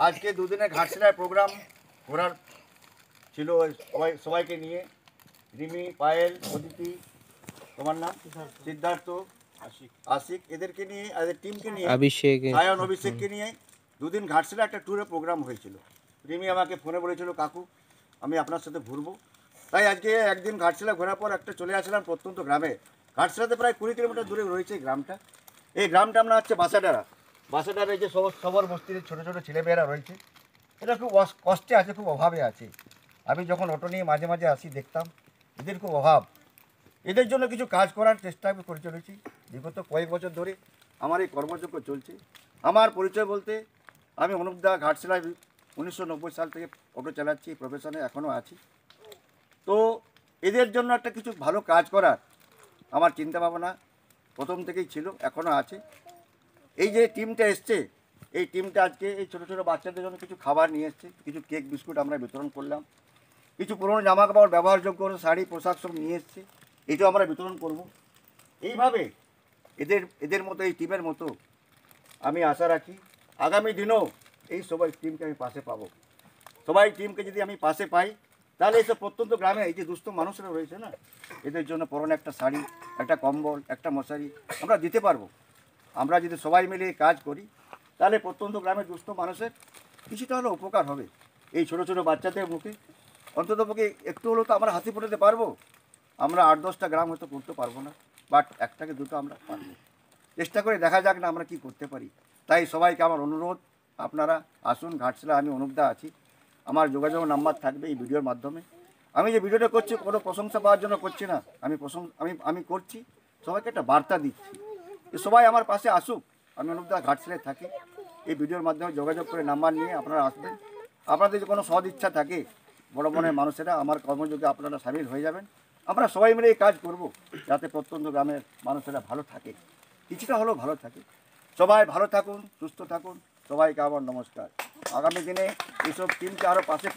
আজকে দুদিনে ঘাটশিলায় প্রোগ্রাম ঘোরার ছিল, সবাইকে নিয়ে, রিমি, পায়েল, অদিতি, তোমার নাম সিদ্ধার্থ, আশিক, এদেরকে নিয়ে, এদের টিমকে নিয়ে, সায়ন, অভিষেককে নিয়ে দুদিন ঘাটশিলা একটা ট্যুরে প্রোগ্রাম হয়েছিল। রিমি আমাকে ফোনে বলেছিল, কাকু আমি আপনার সাথে ঘুরবো। তাই আজকে একদিন ঘাটশিলা ঘোরার পর একটা চলে আসলাম প্রত্যন্ত গ্রামে। ঘাটশিলাতে প্রায় 20 কিলোমিটার দূরে রয়েছে এই গ্রামটা। এই গ্রামটা আমরা হচ্ছে বাসাডারা। বাসাডারে যে সবর বস্তির ছোটো ছোটো ছেলেমেয়েরা রয়েছে, এরা খুব কষ্টে আছে, খুব অভাবে আছে। আমি যখন অটো নিয়ে মাঝে মাঝে আসি দেখতাম এদের খুব অভাব। এদের জন্য কিছু কাজ করার চেষ্টা আমি করে চলেছি। বিগত কয়েক বছর ধরে আমার এই কর্মযজ্ঞ চলছে। আমার পরিচয় বলতে, আমি অনুপদা ঘাটশিলায় 1990 সাল থেকে অটো চালাচ্ছি, প্রফেশনে এখনও আছি। তো এদের জন্য একটা কিছু ভালো কাজ করার আমার চিন্তা ভাবনা প্রথম থেকেই ছিল, এখনও আছে। এই যে টিমটা এসছে, এই টিমটা আজকে এই ছোটো ছোটো বাচ্চাদের জন্য কিছু খাবার নিয়ে এসছে, কিছু কেক বিস্কুট আমরা বিতরণ করলাম, কিছু পুরনো জামা কাপড় ব্যবহারযোগ্য শাড়ি পোশাক সব নিয়ে এসছে, এটাও আমরা বিতরণ করব। এইভাবে এদের মতো, এই টিমের মতো আমি আশা রাখি আগামী দিনেও এই সবাই টিমকে আমি পাশে পাবো। সবাই টিমকে যদি আমি পাশে পাই, তাহলে এইসব প্রত্যন্ত গ্রামে এই যে দুস্থ মানুষরা রয়েছে না, এদের জন্য পরনে একটা শাড়ি, একটা কম্বল, একটা মশারি আমরা দিতে পারবো। আমরা যদি সবাই মিলে কাজ করি, তাহলে প্রত্যন্ত গ্রামের দুস্থ মানুষের কিছুটা হলেও উপকার হবে। এই ছোটো ছোটো বাচ্চাদের মুখে অন্ততপক্ষে একটু হলেও তো আমরা হাসি ফোটাতে পারবো। আমরা 8-10টা গ্রাম হয়তো করতে পারবো না, বাট একটাকে দুটো আমরা পারবো। চেষ্টা করে দেখা যাক না আমরা কি করতে পারি। তাই সবাইকে আমার অনুরোধ, আপনারা আসুন ঘাটশিলা। আমি অনুপদা আছি, আমার যোগাযোগ নাম্বার থাকবে এই ভিডিওর মাধ্যমে। আমি যে ভিডিওটা করছি কোনো প্রশংসা পাওয়ার জন্য করছি না, আমি করছি সবাইকে একটা বার্তা দিচ্ছি যে সবাই আমার পাশে আসুক। আমি অনুপদা ঘাটশিলায় থাকি। এই ভিডিওর মাধ্যমে যোগাযোগ করে নাম্বার নিয়ে আপনারা আসবেন। আপনাদের যে কোনো সদ ইচ্ছা থাকে, বড় মনের মানুষেরা আমার কর্মযোগে আপনারা সামিল হয়ে যাবেন। আমরা সবাই মিলে এই কাজ করব, যাতে প্রত্যন্ত গ্রামের মানুষেরা ভালো থাকে, কিছুটা হলেও ভালো থাকে। সবাই ভালো থাকুন, সুস্থ থাকুন। সবাইকে আমার নমস্কার। আগামী দিনে এইসব টিমকে আরও পাশে